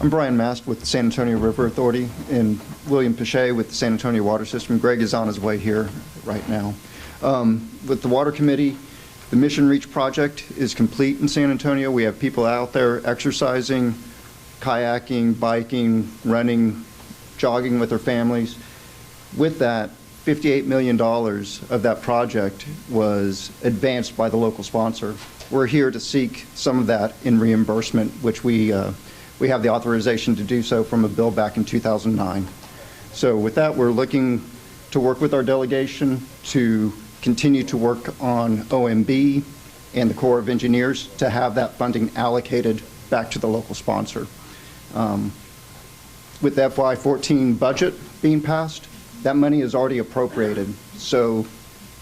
I'm Brian Mast with the San Antonio River Authority and William Pichet with the San Antonio Water System. Greg is on his way here right now. With the Water Committee, the Mission Reach project is complete in San Antonio. We have people out there exercising, kayaking, biking, running, jogging with their families. With that, $58 million of that project was advanced by the local sponsor. We're here to seek some of that in reimbursement, which we have the authorization to do so from a bill back in 2009. So with that, we're looking to work with our delegation to continue to work on OMB and the Corps of Engineers to have that funding allocated back to the local sponsor. With the FY14 budget being passed, that money is already appropriated. So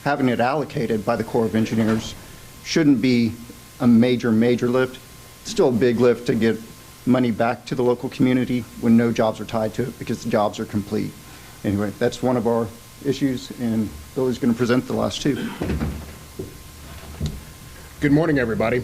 having it allocated by the Corps of Engineers shouldn't be a major lift. Still a big lift to get money back to the local community when no jobs are tied to it because the jobs are complete. Anyway, that's one of our issues, and Billy's going to present the last two. Good morning, everybody.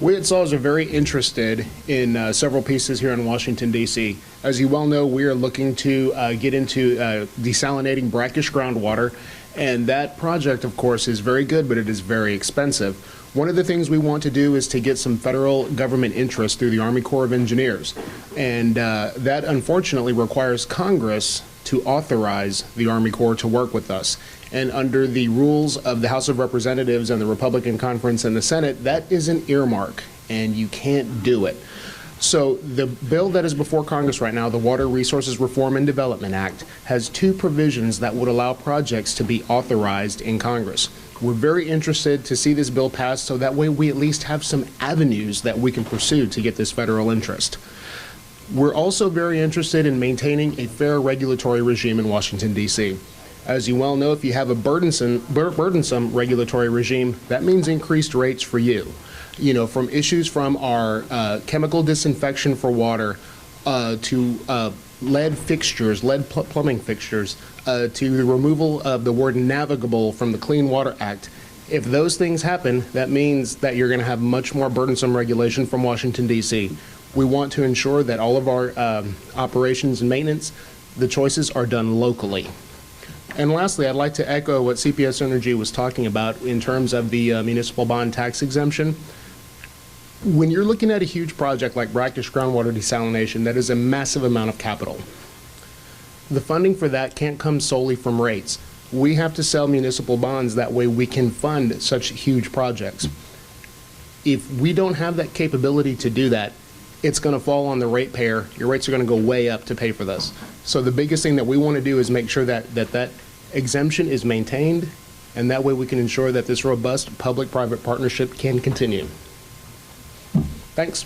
We at SAWS are very interested in several pieces here in Washington, D.C. As you well know, we are looking to get into desalinating brackish groundwater, and that project, of course, is very good, but it is very expensive. One of the things we want to do is to get some federal government interest through the Army Corps of Engineers, and that unfortunately requires Congress to authorize the Army Corps to work with us. And under the rules of the House of Representatives and the Republican Conference and the Senate, that is an earmark, and you can't do it. So the bill that is before Congress right now, the Water Resources Reform and Development Act, has two provisions that would allow projects to be authorized in Congress. We're very interested to see this bill passed so that way we at least have some avenues that we can pursue to get this federal interest. We're also very interested in maintaining a fair regulatory regime in Washington, D.C. As you well know, if you have a burdensome regulatory regime, that means increased rates for you. You know, from issues from our chemical disinfection for water to lead fixtures, plumbing fixtures, to the removal of the word navigable from the Clean Water Act. If those things happen, that means that you're going to have much more burdensome regulation from Washington, D.C. We want to ensure that all of our operations and maintenance, the choices are done locally. And lastly, I'd like to echo what CPS Energy was talking about in terms of the municipal bond tax exemption. When you're looking at a huge project like brackish groundwater desalination, that is a massive amount of capital. The funding for that can't come solely from rates. We have to sell municipal bonds, that way we can fund such huge projects. If we don't have that capability to do that, it's going to fall on the ratepayer. Your rates are going to go way up to pay for this. So the biggest thing that we want to do is make sure that that exemption is maintained, and that way we can ensure that this robust public-private partnership can continue. Thanks.